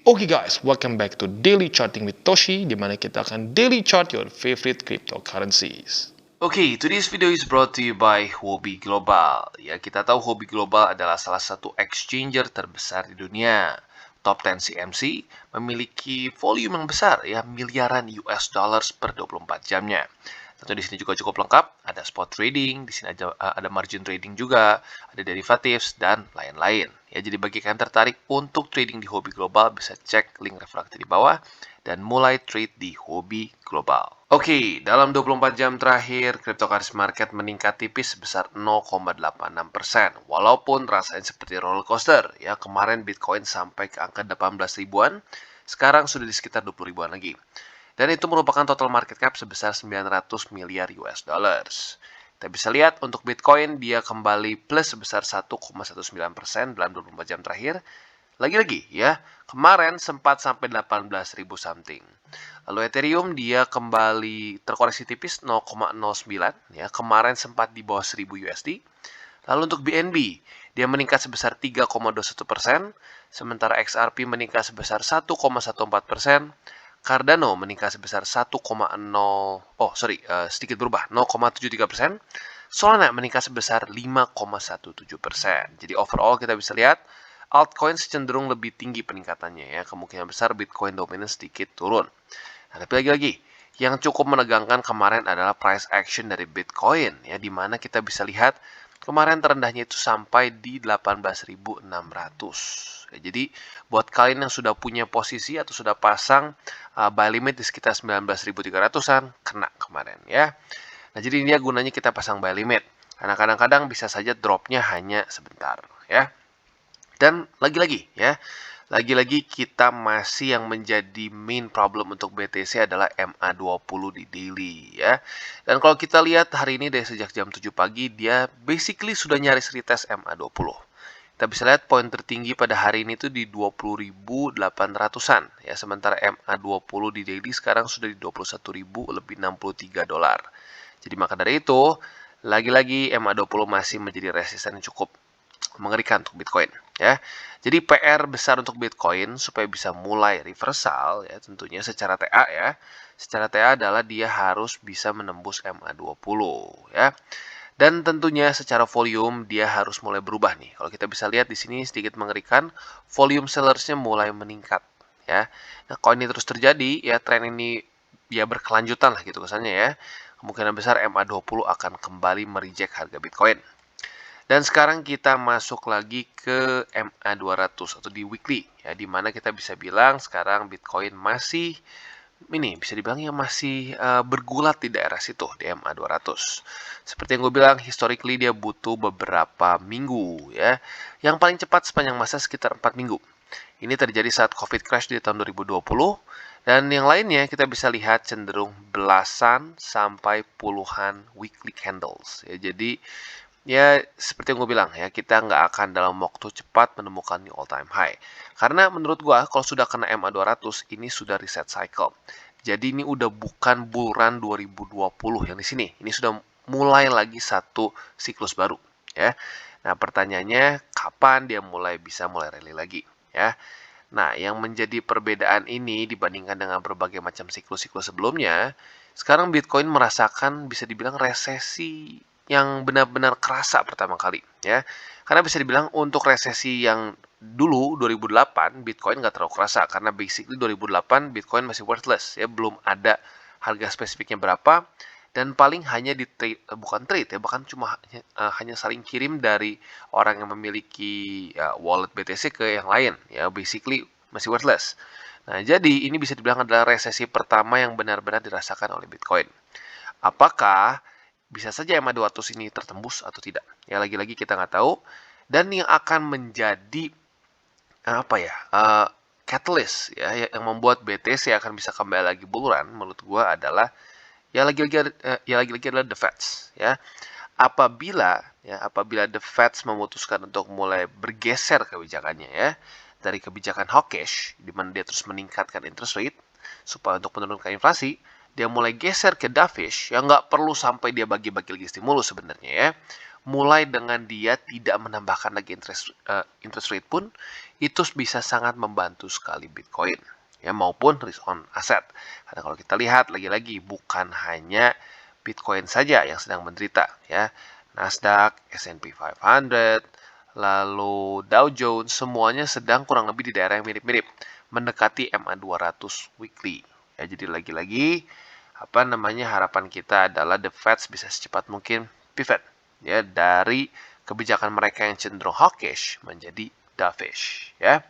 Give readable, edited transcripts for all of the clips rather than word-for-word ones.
Oke guys, welcome back to Daily Charting with Toshi, di mana kita akan daily chart your favorite cryptocurrencies. Oke, today's video is brought to you by Huobi Global. Ya, kita tahu Huobi Global adalah salah satu exchanger terbesar di dunia. Top 10 CMC memiliki volume yang besar, ya, miliaran US dollars per 24 jamnya. Tentu di sini juga cukup lengkap, ada spot trading, di sini ada margin trading juga, ada derivatives dan lain-lain. Ya, jadi bagi kalian tertarik untuk trading di Huobi Global bisa cek link referensi di bawah dan mulai trade di Huobi Global. Oke, dalam 24 jam terakhir, cryptocurrency market meningkat tipis sebesar 0,86%. Walaupun rasanya seperti roller coaster, ya kemarin Bitcoin sampai ke angka 18 ribuan, sekarang sudah di sekitar 20 ribuan lagi. Dan itu merupakan total market cap sebesar 900 miliar US dollars. Kita bisa lihat untuk Bitcoin dia kembali plus sebesar 1,19% dalam 24 jam terakhir. Lagi-lagi ya, kemarin sempat sampai 18.000 something. Lalu Ethereum dia kembali terkoreksi tipis 0,09 ya, kemarin sempat di bawah 1000 USD. Lalu untuk BNB dia meningkat sebesar 3,21%, sementara XRP meningkat sebesar 1,14%. Cardano meningkat sebesar sedikit berubah, 0,73%. Solana meningkat sebesar 5,17%. Jadi overall kita bisa lihat altcoins cenderung lebih tinggi peningkatannya ya. Kemungkinan besar Bitcoin dominan sedikit turun. Nah, tapi lagi-lagi yang cukup menegangkan kemarin adalah price action dari Bitcoin ya, di mana kita bisa lihat kemarin terendahnya itu sampai di 18.600. Ya, jadi buat kalian yang sudah punya posisi atau sudah pasang buy limit di sekitar 19.300-an, kena kemarin ya. Nah, jadi ini gunanya kita pasang buy limit. Karena kadang-kadang bisa saja dropnya hanya sebentar ya. Dan lagi-lagi ya, lagi-lagi kita masih yang menjadi main problem untuk BTC adalah MA20 di daily ya. Dan kalau kita lihat hari ini dari sejak jam 7 pagi dia basically sudah nyaris retest MA20. Kita bisa lihat poin tertinggi pada hari ini tuh di 20.800-an ya, sementara MA20 di daily sekarang sudah di 21.000 lebih 63 dolar. Jadi maka dari itu, lagi-lagi MA20 masih menjadi resisten yang cukup mengerikan untuk Bitcoin ya. Jadi PR besar untuk Bitcoin supaya bisa mulai reversal ya, tentunya secara TA ya. Secara TA adalah dia harus bisa menembus MA20 ya. Dan tentunya secara volume dia harus mulai berubah nih. Kalau kita bisa lihat di sini sedikit mengerikan, volume sellersnya mulai meningkat ya. Nah, kalau ini terus terjadi ya, tren ini ya berkelanjutan lah gitu kesannya ya. Kemungkinan besar MA20 akan kembali mereject harga Bitcoin. Dan sekarang kita masuk lagi ke MA200 atau di weekly ya, di mana kita bisa bilang sekarang Bitcoin masih ini bisa dibilang ya masih bergulat di daerah situ di MA200. Seperti yang gue bilang, historically dia butuh beberapa minggu ya. Yang paling cepat sepanjang masa sekitar 4 minggu. Ini terjadi saat COVID crash di tahun 2020 dan yang lainnya kita bisa lihat cenderung belasan sampai puluhan weekly candles ya. Jadi ya, seperti yang gue bilang ya, kita nggak akan dalam waktu cepat menemukan new all time high. Karena menurut gue, kalau sudah kena MA200, ini sudah reset cycle. Jadi ini udah bukan bull run 2020 yang di sini. Ini sudah mulai lagi satu siklus baru ya. Nah, pertanyaannya kapan dia bisa mulai rally lagi ya. Nah, yang menjadi perbedaan ini dibandingkan dengan berbagai macam siklus-siklus sebelumnya, sekarang Bitcoin merasakan bisa dibilang resesi yang benar-benar kerasa pertama kali ya. Karena bisa dibilang untuk resesi yang dulu 2008 Bitcoin nggak terlalu kerasa karena basically 2008 Bitcoin masih worthless ya, belum ada harga spesifiknya berapa dan paling hanya di trade, bukan trade ya, bahkan cuma hanya saling kirim dari orang yang memiliki wallet BTC ke yang lain ya, basically masih worthless. Nah, jadi ini bisa dibilang adalah resesi pertama yang benar-benar dirasakan oleh Bitcoin. Apakah bisa saja MA200 ini tertembus atau tidak? Ya, lagi-lagi kita nggak tahu. Dan yang akan menjadi catalyst ya yang membuat BTC akan bisa kembali lagi bull run menurut gua adalah lagi-lagi adalah the Feds ya. Apabila the Feds memutuskan untuk mulai bergeser kebijakannya ya dari kebijakan hawkish di mana dia terus meningkatkan interest rate supaya untuk menurunkan inflasi, dia mulai geser ke dovish yang nggak perlu sampai dia bagi-bagi lagi stimulus sebenarnya ya. mulai dengan dia tidak menambahkan lagi interest rate pun, itu bisa sangat membantu sekali Bitcoin, ya, maupun risk on asset. Karena kalau kita lihat lagi-lagi bukan hanya Bitcoin saja yang sedang menderita, ya. Nasdaq, S&P 500, lalu Dow Jones, semuanya sedang kurang lebih di daerah yang mirip-mirip, mendekati MA 200 weekly. Ya, jadi lagi-lagi harapan kita adalah the Fed bisa secepat mungkin pivot, ya, dari kebijakan mereka yang cenderung hawkish menjadi dovish, ya.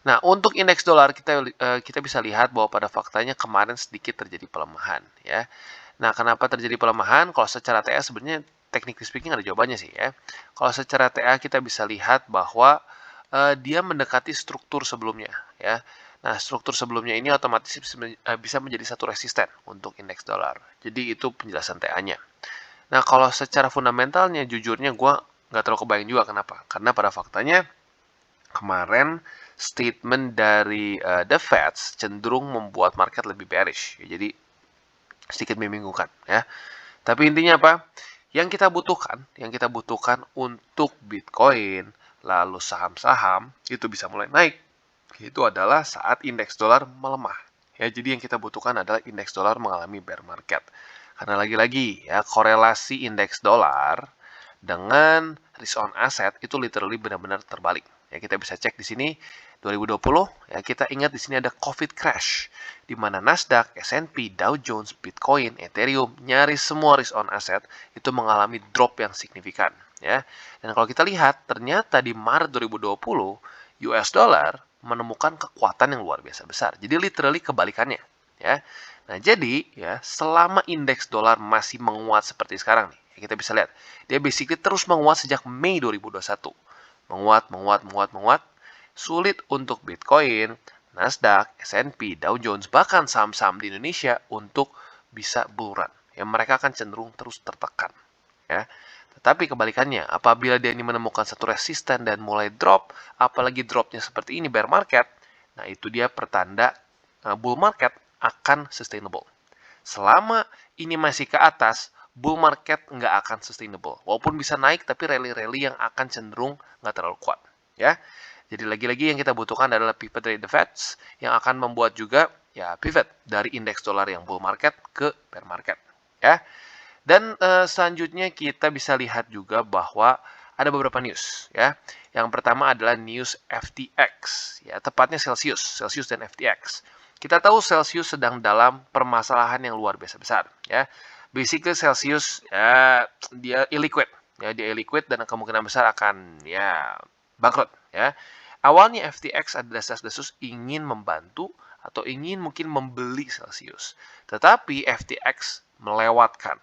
Nah, untuk indeks dolar kita bisa lihat bahwa pada faktanya kemarin sedikit terjadi pelemahan, ya. Nah, kenapa terjadi pelemahan? Kalau secara TA sebenarnya technically speaking ada jawabannya sih, ya. Kalau secara TA kita bisa lihat bahwa dia mendekati struktur sebelumnya, ya. Nah, struktur sebelumnya ini otomatis bisa menjadi satu resisten untuk indeks dolar. Jadi itu penjelasan TA-nya. Nah, kalau secara fundamentalnya, jujurnya gue nggak terlalu kebayang juga kenapa. Karena pada faktanya kemarin statement dari The Fed cenderung membuat market lebih bearish. Jadi sedikit membingungkan, ya. Tapi intinya apa? Yang kita butuhkan untuk Bitcoin, lalu saham-saham itu bisa mulai naik. Itu adalah saat indeks dolar melemah. Ya, jadi yang kita butuhkan adalah indeks dolar mengalami bear market. Karena lagi-lagi ya, korelasi indeks dolar dengan risk on asset itu literally benar-benar terbalik. Ya, kita bisa cek di sini 2020, ya, kita ingat di sini ada COVID crash di mana Nasdaq, S&P, Dow Jones, Bitcoin, Ethereum, nyaris semua risk on asset itu mengalami drop yang signifikan, ya. Dan kalau kita lihat, ternyata di Maret 2020 US dollar menemukan kekuatan yang luar biasa besar. Jadi literally kebalikannya, ya. Nah, jadi ya, selama indeks dolar masih menguat seperti sekarang nih, ya, kita bisa lihat dia basically terus menguat sejak Mei 2021. Menguat, sulit untuk Bitcoin, Nasdaq, S&P, Dow Jones, bahkan saham-saham di Indonesia untuk bisa bull run. Ya, mereka akan cenderung terus tertekan, ya. Tetapi kebalikannya, apabila dia ini menemukan satu resisten dan mulai drop, apalagi dropnya seperti ini bear market, nah itu dia pertanda bull market akan sustainable. Selama ini masih ke atas, bull market nggak akan sustainable. Walaupun bisa naik, tapi rally-rally yang akan cenderung nggak terlalu kuat, ya. Jadi lagi-lagi yang kita butuhkan adalah pivot dari the Feds yang akan membuat juga ya pivot dari indeks dolar yang bull market ke bear market, ya. Dan selanjutnya kita bisa lihat juga bahwa ada beberapa news, ya. Yang pertama adalah news FTX, ya, tepatnya Celsius dan FTX. Kita tahu Celsius sedang dalam permasalahan yang luar biasa besar, ya. Basically Celsius ya dia illiquid, ya, dia illiquid dan kemungkinan besar akan ya bangkrut, ya. Awalnya FTX ada desas-desus ingin membantu atau ingin mungkin membeli Celsius. Tetapi FTX melewatkan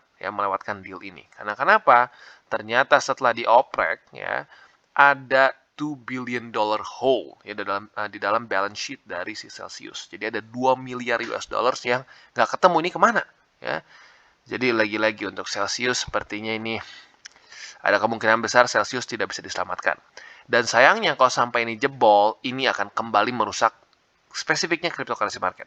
deal ini. Karena kenapa? Ternyata setelah dioprek, ya, ada $2 billion hole ya di dalam balance sheet dari si Celsius. Jadi ada 2 miliar US dollars yang nggak ketemu ini kemana, ya. Jadi lagi-lagi untuk Celsius sepertinya ini ada kemungkinan besar Celsius tidak bisa diselamatkan. Dan sayangnya kalau sampai ini jebol, ini akan kembali merusak spesifiknya cryptocurrency market.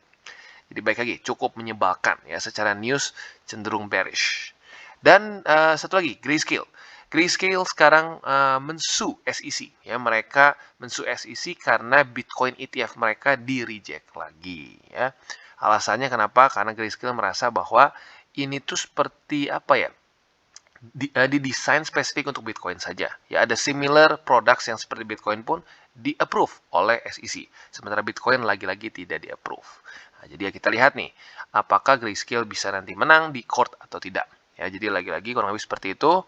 Jadi baik lagi, cukup menyebalkan ya, secara news cenderung bearish. Dan satu lagi, Grayscale. Grayscale sekarang mensu SEC, ya, mereka mensu SEC karena Bitcoin ETF mereka di reject lagi, ya. Alasannya kenapa? Karena Grayscale merasa bahwa ini tuh seperti apa ya? Didesain spesifik untuk Bitcoin saja. Ya, ada similar products yang seperti Bitcoin pun di-approve oleh SEC. Sementara Bitcoin lagi-lagi tidak di-approve. Nah, jadi ya kita lihat nih, apakah Grayscale bisa nanti menang di court atau tidak. Ya, jadi lagi-lagi kurang lebih seperti itu.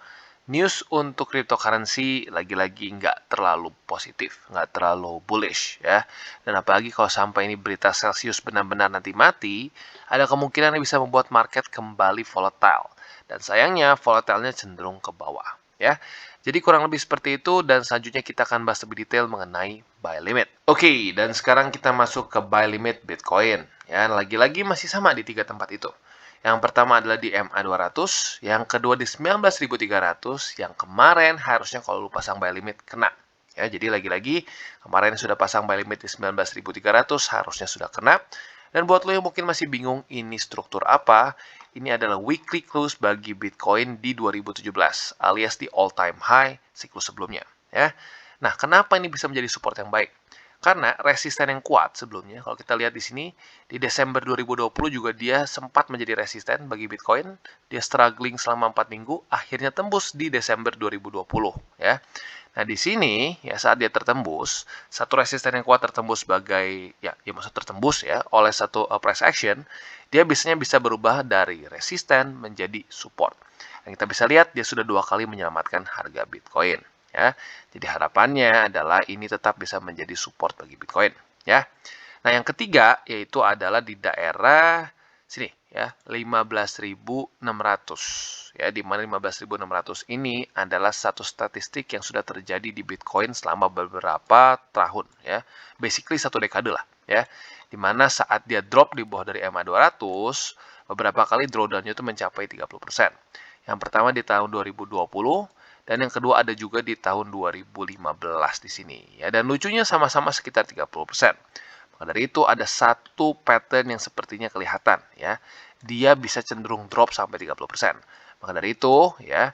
News untuk cryptocurrency lagi-lagi nggak terlalu positif, nggak terlalu bullish, ya. Dan apalagi kalau sampai ini berita Celsius benar-benar nanti mati, ada kemungkinan bisa membuat market kembali volatile. Dan sayangnya volatilenya cenderung ke bawah, ya. Jadi kurang lebih seperti itu, dan selanjutnya kita akan bahas lebih detail mengenai buy limit. Oke, dan sekarang kita masuk ke buy limit Bitcoin. Ya, lagi-lagi masih sama di 3 tempat itu. Yang pertama adalah di MA 200, yang kedua di 19.300, yang kemarin harusnya kalau lu pasang buy limit kena. Ya, jadi lagi-lagi kemarin sudah pasang buy limit di 19.300 harusnya sudah kena. Dan buat lo yang mungkin masih bingung ini struktur apa, ini adalah weekly close bagi Bitcoin di 2017 alias di all time high siklus sebelumnya ya. Nah, kenapa ini bisa menjadi support yang baik? Karena resisten yang kuat sebelumnya, kalau kita lihat di sini, di Desember 2020 juga dia sempat menjadi resisten bagi Bitcoin. Dia struggling selama 4 minggu, akhirnya tembus di Desember 2020 ya. Nah, di sini ya saat dia tertembus, satu resisten yang kuat tertembus sebagai ya maksud tertembus ya oleh satu price action, dia biasanya bisa berubah dari resisten menjadi support. Dan kita bisa lihat dia sudah 2 kali menyelamatkan harga Bitcoin ya. Jadi harapannya adalah ini tetap bisa menjadi support bagi Bitcoin ya. Nah, yang ketiga yaitu adalah di daerah sini ya, 15.600 ya, di mana 15.600 ini adalah satu statistik yang sudah terjadi di Bitcoin selama beberapa tahun ya. Basically satu dekade lah ya. Di mana saat dia drop di bawah dari MA200, beberapa kali drawdown-nya itu mencapai 30%. Yang pertama di tahun 2020 dan yang kedua ada juga di tahun 2015 di sini ya. Dan lucunya sama-sama sekitar 30%. Maka dari itu ada satu pattern yang sepertinya kelihatan ya. Dia bisa cenderung drop sampai 30%. Maka dari itu ya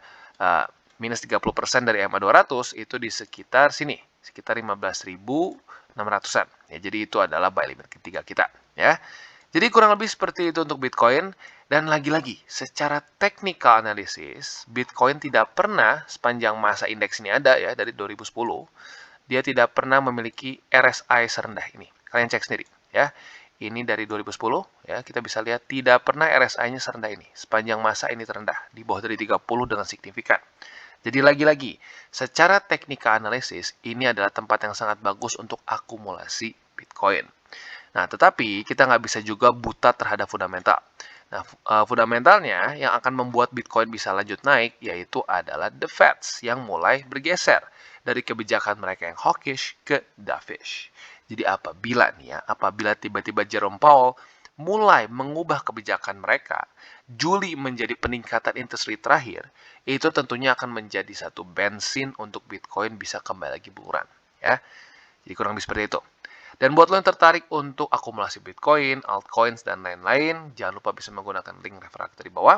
minus 30% dari MA200 itu di sekitar sini, sekitar 15.600-an. Ya, jadi itu adalah buy limit ketiga kita ya. Jadi kurang lebih seperti itu untuk Bitcoin. Dan lagi-lagi, secara technical analysis, Bitcoin tidak pernah sepanjang masa indeks ini ada ya, dari 2010, dia tidak pernah memiliki RSI serendah ini. Kalian cek sendiri ya. Ini dari 2010 ya, kita bisa lihat tidak pernah RSI-nya serendah ini. Sepanjang masa ini terendah, di bawah dari 30 dengan signifikan. Jadi lagi-lagi, secara technical analysis, ini adalah tempat yang sangat bagus untuk akumulasi Bitcoin. Nah, tetapi kita nggak bisa juga buta terhadap fundamental. Nah, fundamentalnya yang akan membuat Bitcoin bisa lanjut naik yaitu adalah the Fed yang mulai bergeser dari kebijakan mereka yang hawkish ke dovish. Jadi apabila tiba-tiba Jerome Powell mulai mengubah kebijakan mereka, Juli menjadi peningkatan interest rate terakhir, itu tentunya akan menjadi satu bensin untuk Bitcoin bisa kembali lagi buruan. Ya. Jadi kurang lebih seperti itu. Dan buat lo yang tertarik untuk akumulasi Bitcoin, altcoins, dan lain-lain, jangan lupa bisa menggunakan link referral di bawah.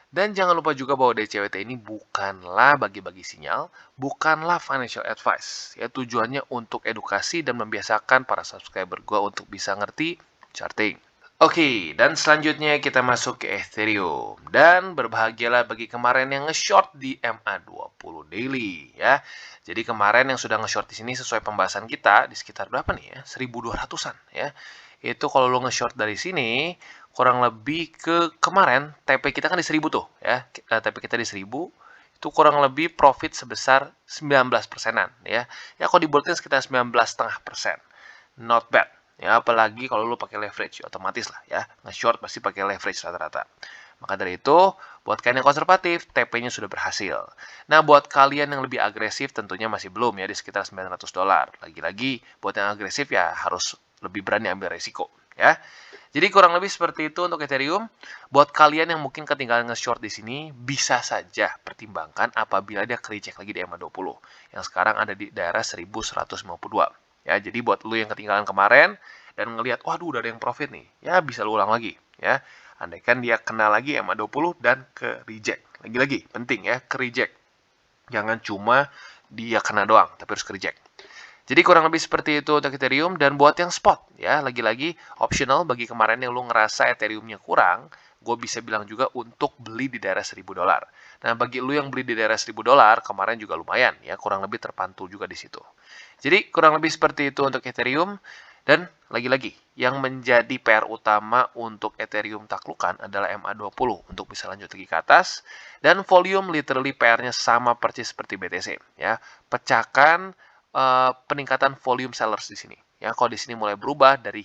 Dan jangan lupa juga bahwa DCWT ini bukanlah bagi-bagi sinyal, bukanlah financial advice. Ya, tujuannya untuk edukasi dan membiasakan para subscriber gue untuk bisa ngerti charting. Oke, dan selanjutnya kita masuk ke Ethereum. Dan berbahagialah bagi kemarin yang nge-short di MA20 daily ya. Jadi kemarin yang sudah nge-short di sini sesuai pembahasan kita di sekitar berapa nih ya? 1.200-an ya. Itu kalau lo nge-short dari sini kurang lebih ke kemarin TP kita kan di 1.000 tuh ya. TP kita di 1.000 itu kurang lebih profit sebesar 19%-an ya. Ya kalau dibuletin sekitar 19,5%. Not bad. Ya, apalagi kalau lu pakai leverage, otomatis lah ya. Nge-short pasti pakai leverage rata-rata. Maka dari itu, buat kalian yang konservatif, TP-nya sudah berhasil. Nah, buat kalian yang lebih agresif, tentunya masih belum ya, di sekitar $900. Lagi-lagi, buat yang agresif ya harus lebih berani ambil resiko ya. Jadi kurang lebih seperti itu untuk Ethereum. Buat kalian yang mungkin ketinggalan nge-short di sini, bisa saja pertimbangkan apabila dia kereject lagi di MA20. Yang sekarang ada di daerah 1152. Ya, jadi buat lu yang ketinggalan kemarin dan ngelihat, waduh udah ada yang profit nih, ya bisa lu ulang lagi ya. Andaikan dia kena lagi MA20 dan ke reject. Lagi-lagi penting ya, ke reject. Jangan cuma dia kena doang, tapi harus ke reject. Jadi kurang lebih seperti itu untuk Ethereum. Dan buat yang spot ya, lagi-lagi optional bagi kemarin yang lu ngerasa Ethereumnya kurang, gue bisa bilang juga untuk beli di daerah $1.000. Nah, bagi lu yang beli di daerah $1.000 kemarin juga lumayan ya, kurang lebih terpantul juga di situ. Jadi kurang lebih seperti itu untuk Ethereum. Dan lagi-lagi yang menjadi PR utama untuk Ethereum taklukan adalah MA20 untuk bisa lanjut lagi ke atas. Dan volume literally PR-nya sama persis seperti BTC ya. Pecahkan peningkatan volume sellers di sini. Ya, kalau di sini mulai berubah dari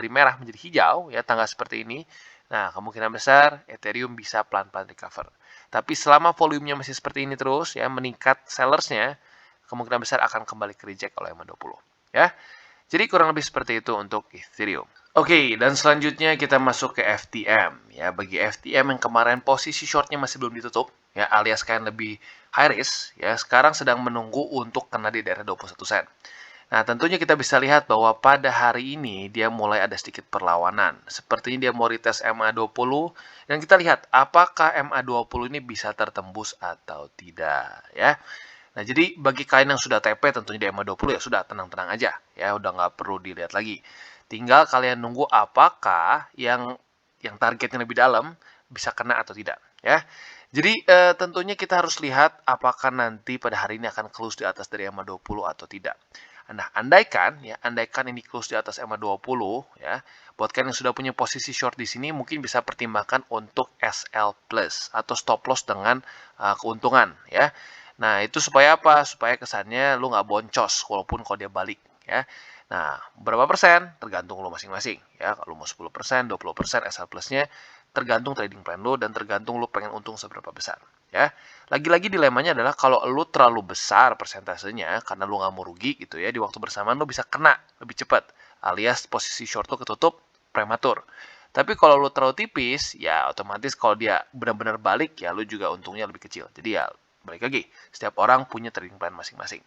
merah menjadi hijau ya, tangga seperti ini. Nah, kemungkinan besar Ethereum bisa pelan-pelan recover. Tapi selama volumenya masih seperti ini terus ya, meningkat sellersnya, kemungkinan besar akan kembali ke reject oleh MA20 ya. Jadi kurang lebih seperti itu untuk Ethereum. Oke, dan selanjutnya kita masuk ke FTM ya. Bagi FTM yang kemarin posisi shortnya masih belum ditutup ya, alias kalian lebih high risk ya, sekarang sedang menunggu untuk kena di daerah 21 sen. Nah, tentunya kita bisa lihat bahwa pada hari ini dia mulai ada sedikit perlawanan. Sepertinya dia mau retest MA20 dan kita lihat apakah MA20 ini bisa tertembus atau tidak ya. Nah, jadi bagi kalian yang sudah TP tentunya di MA20 ya sudah tenang-tenang aja ya, udah nggak perlu dilihat lagi. Tinggal kalian nunggu apakah yang targetnya lebih dalam bisa kena atau tidak ya. Jadi tentunya kita harus lihat apakah nanti pada hari ini akan close di atas dari MA20 atau tidak. Nah, andaikan ini close di atas MA20 ya, buat kalian yang sudah punya posisi short di sini mungkin bisa pertimbangkan untuk SL plus atau stop loss dengan keuntungan ya. Nah, itu supaya apa? Supaya kesannya lu nggak boncos walaupun kalau dia balik ya. Nah, berapa persen? Tergantung lu masing-masing ya. Kalau mau 10%, 20% SL plusnya tergantung trading plan lu dan tergantung lu pengen untung seberapa besar ya. Lagi-lagi dilemanya adalah kalau lu terlalu besar persentasenya karena lu nggak mau rugi gitu ya, di waktu bersamaan lu bisa kena lebih cepat alias posisi short lu ketutup prematur. Tapi kalau lu terlalu tipis, ya otomatis kalau dia benar-benar balik ya lu juga untungnya lebih kecil. Jadi ya balik lagi, setiap orang punya trading plan masing-masing.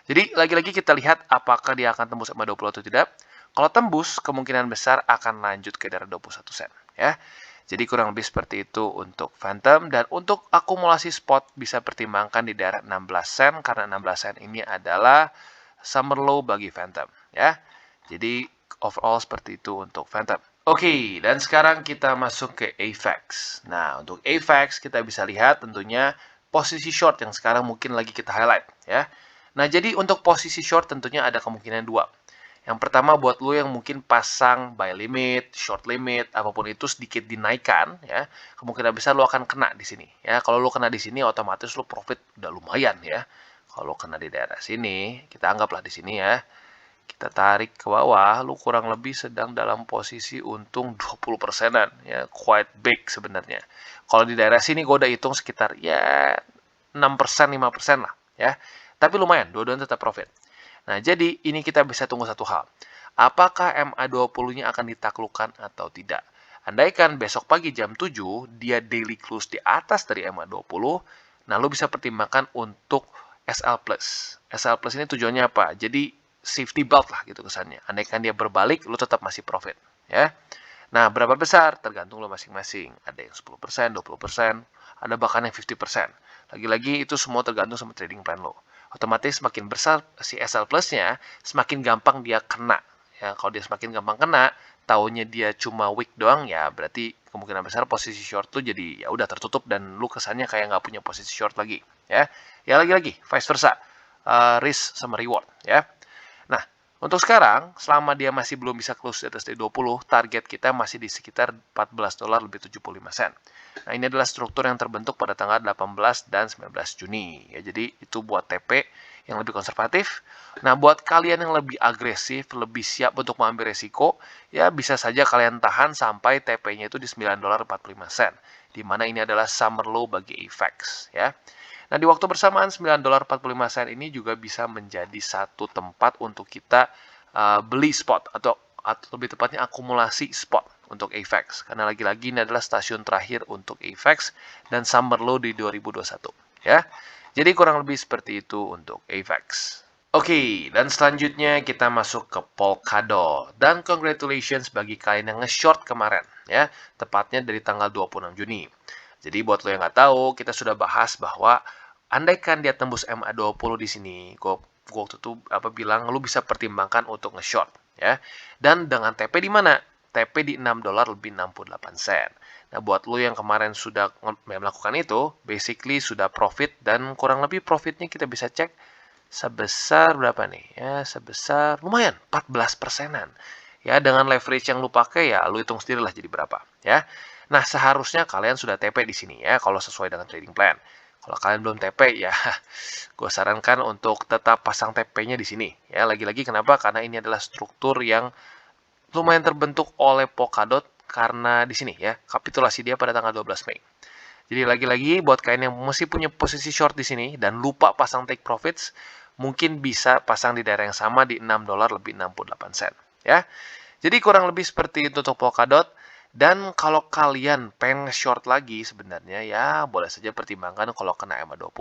Jadi lagi-lagi kita lihat apakah dia akan tembus MA20 atau tidak. Kalau tembus, kemungkinan besar akan lanjut ke daerah 21 sen ya. Jadi kurang lebih seperti itu untuk Phantom. Dan untuk akumulasi spot bisa pertimbangkan di daerah 16 sen. Karena 16 sen ini adalah summer low bagi Phantom. Ya. Jadi overall seperti itu untuk Phantom. Oke, dan sekarang kita masuk ke AVAX. Nah, untuk AVAX kita bisa lihat tentunya posisi short yang sekarang mungkin lagi kita highlight. Ya. Nah, jadi untuk posisi short tentunya ada kemungkinan dua. Yang pertama buat lo yang mungkin pasang buy limit, short limit, apapun itu sedikit dinaikkan ya, kemungkinan besar lo akan kena di sini ya. Kalau lo kena di sini otomatis lo profit udah lumayan ya. Kalau kena di daerah sini, kita anggaplah di sini ya. Kita tarik ke bawah, lo kurang lebih sedang dalam posisi untung 20%-an ya, quite big sebenarnya. Kalau di daerah sini gue udah hitung sekitar ya 6%, 5% lah ya. Tapi lumayan, dua-duanya tetap profit. Nah, jadi ini kita bisa tunggu satu hal. Apakah MA20-nya akan ditaklukkan atau tidak? Andaikan besok pagi jam 7, dia daily close di atas dari MA20, nah lo bisa pertimbangkan untuk SL+. SL Plus ini tujuannya apa? Jadi safety belt lah gitu kesannya. Andaikan dia berbalik, lo tetap masih profit. Ya. Nah, berapa besar? Tergantung lo masing-masing. Ada yang 10%, 20%, ada bahkan yang 50%. Lagi-lagi itu semua tergantung sama trading plan lo. Otomatis semakin besar si SL Plus-nya, semakin gampang dia kena. Ya, kalau dia semakin gampang kena, taunya dia cuma weak doang, ya berarti kemungkinan besar posisi short tuh jadi ya udah tertutup dan lu kesannya kayak nggak punya posisi short lagi. Ya lagi-lagi vice versa, risk sama reward. Ya. Nah, untuk sekarang, selama dia masih belum bisa close di atas dari 20, target kita masih di sekitar 14 dolar lebih 75 sen. Nah, ini adalah struktur yang terbentuk pada tanggal 18 dan 19 Juni. Ya, jadi itu buat TP yang lebih konservatif. Nah, buat kalian yang lebih agresif, lebih siap untuk mengambil resiko, ya bisa saja kalian tahan sampai TP-nya itu di 9 dolar 45 sen. Di mana ini adalah summer low bagi AVAX, ya. Nah, di waktu bersamaan 9 dolar 45 sen ini juga bisa menjadi satu tempat untuk kita beli spot atau lebih tepatnya akumulasi spot untuk AVAX. Karena lagi-lagi ini adalah stasiun terakhir untuk AVAX dan summer low di 2021. Ya. Jadi kurang lebih seperti itu untuk AVAX. Oke, dan selanjutnya kita masuk ke Polkadot. Dan congratulations bagi kalian yang nge-short kemarin. Ya, tepatnya dari tanggal 26 Juni. Jadi buat lo yang nggak tahu, kita sudah bahas bahwa andaikan dia tembus MA20 di sini, gue waktu itu bilang lu bisa pertimbangkan untuk nge-short ya. Dan dengan TP di mana? TP di 6 dolar lebih 68 sen. Nah, buat lo yang kemarin sudah melakukan itu, basically sudah profit dan kurang lebih profitnya kita bisa cek sebesar berapa nih? Ya, sebesar lumayan 14 persenan. Ya, dengan leverage yang lu pakai ya lu hitung sendiri lah jadi berapa, ya. Nah, seharusnya kalian sudah TP di sini ya, kalau sesuai dengan trading plan. Kalau kalian belum TP, ya gue sarankan untuk tetap pasang TP-nya di sini. Ya, lagi-lagi kenapa? Karena ini adalah struktur yang lumayan terbentuk oleh Polkadot karena di sini ya, kapitulasi dia pada tanggal 12 Mei. Jadi lagi-lagi buat kalian yang masih punya posisi short di sini dan lupa pasang take profits, mungkin bisa pasang di daerah yang sama di 6 dolar lebih 68 sen. Ya. Jadi kurang lebih seperti itu untuk Polkadot. Dan kalau kalian pengen short lagi sebenarnya ya boleh saja pertimbangkan kalau kena EMA 20.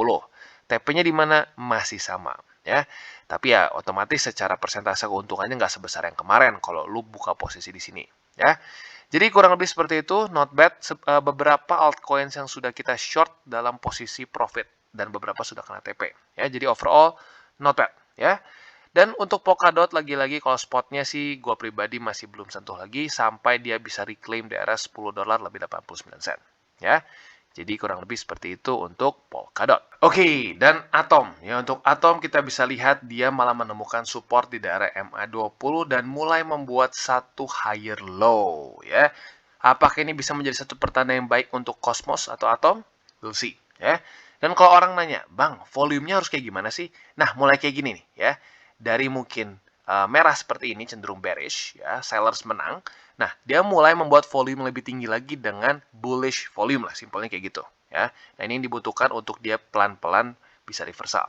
TP-nya di mana? Masih sama. ya. Tapi ya otomatis secara persentase keuntungannya nggak sebesar yang kemarin kalau lu buka posisi di sini, ya. Jadi kurang lebih seperti itu, not bad. Beberapa altcoins yang sudah kita short dalam posisi profit dan beberapa sudah kena TP, ya. Jadi overall not bad, ya. Dan untuk Polkadot lagi-lagi kalau spotnya sih gue pribadi masih belum sentuh lagi sampai dia bisa reclaim di area $10 lebih 89 sen, ya. Jadi kurang lebih seperti itu untuk Polkadot. Oke, dan Atom. Ya, untuk Atom kita bisa lihat dia malah menemukan support di daerah MA20 dan mulai membuat satu higher low, ya. Apakah ini bisa menjadi satu pertanda yang baik untuk Cosmos atau Atom? We'll see, ya. Dan kalau orang nanya, "Bang, volumenya harus kayak gimana sih?" Nah, mulai kayak gini nih, ya. Dari mungkin merah seperti ini cenderung bearish, ya, sellers menang. Nah, dia mulai membuat volume lebih tinggi lagi dengan bullish volume lah, simpelnya kayak gitu, ya. Nah, ini yang dibutuhkan untuk dia pelan-pelan bisa reversal.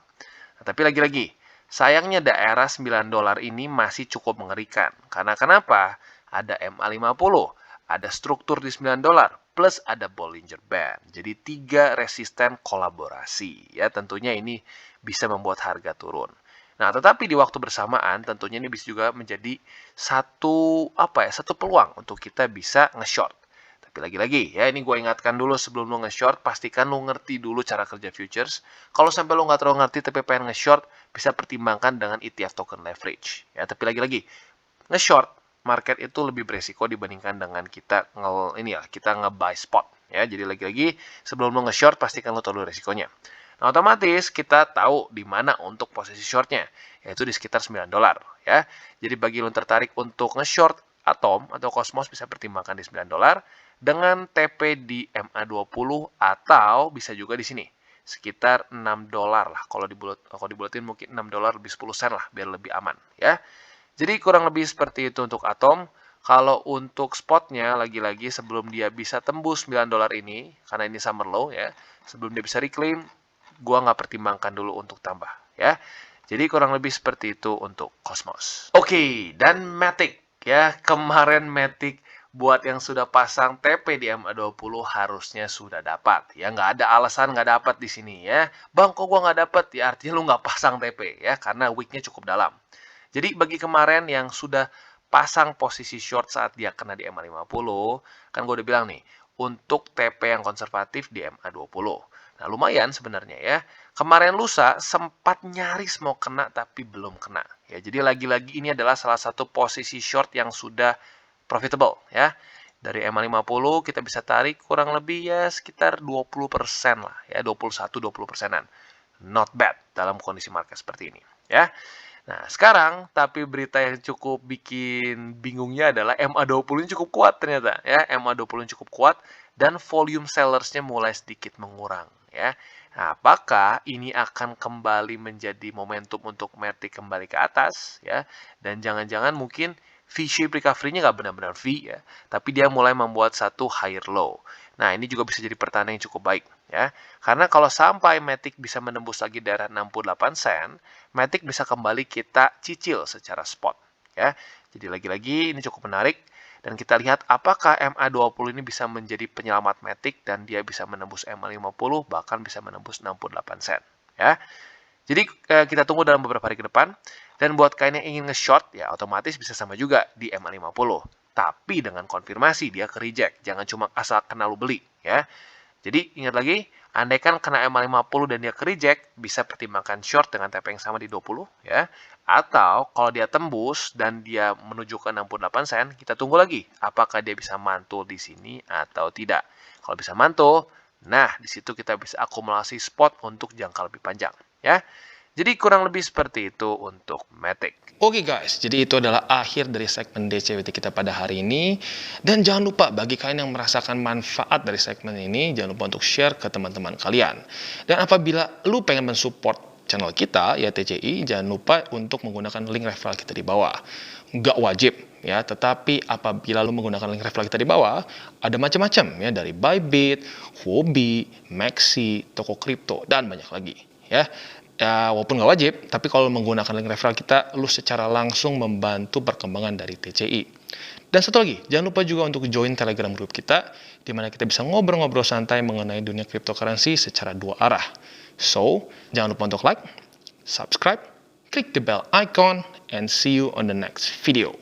Nah, tapi lagi-lagi, sayangnya daerah $9 ini masih cukup mengerikan. Karena kenapa? Ada MA50, ada struktur di $9, plus ada Bollinger Band. Jadi 3 resisten kolaborasi, ya. Tentunya ini bisa membuat harga turun. Nah, tetapi di waktu bersamaan tentunya ini bisa juga menjadi satu peluang untuk kita bisa nge-short. Tapi lagi-lagi ya, ini gue ingatkan dulu sebelum lu nge-short, pastikan lu ngerti dulu cara kerja futures. Kalau sampai lu nggak terlalu ngerti tapi pengen nge-short, bisa pertimbangkan dengan ETF token leverage. Ya, tapi lagi-lagi nge-short market itu lebih beresiko dibandingkan dengan kita nge-buy spot. Ya, jadi lagi-lagi sebelum lu nge-short pastikan lu tahu dulu resikonya. Nah, otomatis kita tahu di mana untuk posisi shortnya, yaitu di sekitar $9, ya. Jadi bagi lo tertarik untuk nge-short Atom atau Cosmos bisa pertimbangkan di $9 dengan TP di MA20 atau bisa juga di sini sekitar $6 lah. Kalau dibulatin mungkin $6 lebih 10 sen lah biar lebih aman, ya. Jadi kurang lebih seperti itu untuk Atom. Kalau untuk spotnya lagi-lagi sebelum dia bisa tembus $9 ini, karena ini summer low ya, sebelum dia bisa reclaim, gua nggak pertimbangkan dulu untuk tambah, ya. Jadi kurang lebih seperti itu untuk Cosmos. Oke, dan Matic, ya. Kemarin Matic buat yang sudah pasang TP di MA20 harusnya sudah dapat. Ya, nggak ada alasan nggak dapat di sini, ya. Bang, kok gua nggak dapat? Ya, artinya lu nggak pasang TP, ya, karena weeknya cukup dalam. Jadi bagi kemarin yang sudah pasang posisi short saat dia kena di MA50, kan gue udah bilang nih, untuk TP yang konservatif di MA20. Nah, lumayan sebenarnya ya. Kemarin lusa sempat nyaris mau kena tapi belum kena. Ya, jadi lagi-lagi ini adalah salah satu posisi short yang sudah profitable ya. Dari MA50 kita bisa tarik kurang lebih ya sekitar 20% lah ya, 21-20%-an. Not bad dalam kondisi market seperti ini ya. Nah, sekarang tapi berita yang cukup bikin bingungnya adalah MA20 ini cukup kuat ternyata ya. MA20 ini cukup kuat dan volume sellersnya mulai sedikit mengurang ya. Nah, apakah ini akan kembali menjadi momentum untuk Matic kembali ke atas ya? Dan jangan-jangan mungkin V-shape recovery-nya nggak benar-benar V ya, tapi dia mulai membuat satu higher low. Nah, ini juga bisa jadi pertanda yang cukup baik ya. Karena kalau sampai Matic bisa menembus lagi daerah 68 sen, Matic bisa kembali kita cicil secara spot ya. Jadi lagi-lagi ini cukup menarik dan kita lihat apakah MA20 ini bisa menjadi penyelamat Matic dan dia bisa menembus MA50 bahkan bisa menembus 68 sen ya. Jadi kita tunggu dalam beberapa hari ke depan. Dan buat kalian yang ingin nge-short, ya otomatis bisa sama juga di MA50. Tapi dengan konfirmasi dia ke reject. Jangan cuma asal kena lu beli. Ya. Jadi ingat lagi, andaikan kena MA50 dan dia ke reject, bisa pertimbangkan short dengan TP yang sama di 20. Ya. Atau kalau dia tembus dan dia menuju ke 68 sen, kita tunggu lagi. Apakah dia bisa mantul di sini atau tidak. Kalau bisa mantul, nah di situ kita bisa akumulasi spot untuk jangka lebih panjang. Ya. Jadi kurang lebih seperti itu untuk Matic. Oke guys, jadi itu adalah akhir dari segmen DCWT kita pada hari ini. Dan jangan lupa bagi kalian yang merasakan manfaat dari segmen ini, jangan lupa untuk share ke teman-teman kalian. Dan apabila lu pengen mensupport channel kita, ya TCI, jangan lupa untuk menggunakan link referral kita di bawah. Nggak wajib ya, tetapi apabila lu menggunakan link referral kita di bawah, ada macam-macam ya, dari Bybit, Huobi, Maxi, toko kripto, dan banyak lagi ya. Ya, walaupun nggak wajib, tapi kalau menggunakan link referral kita, lu secara langsung membantu perkembangan dari TCI. Dan satu lagi, jangan lupa juga untuk join Telegram group kita, di mana kita bisa ngobrol-ngobrol santai mengenai dunia cryptocurrency secara dua arah. So, jangan lupa untuk like, subscribe, click the bell icon, and see you on the next video.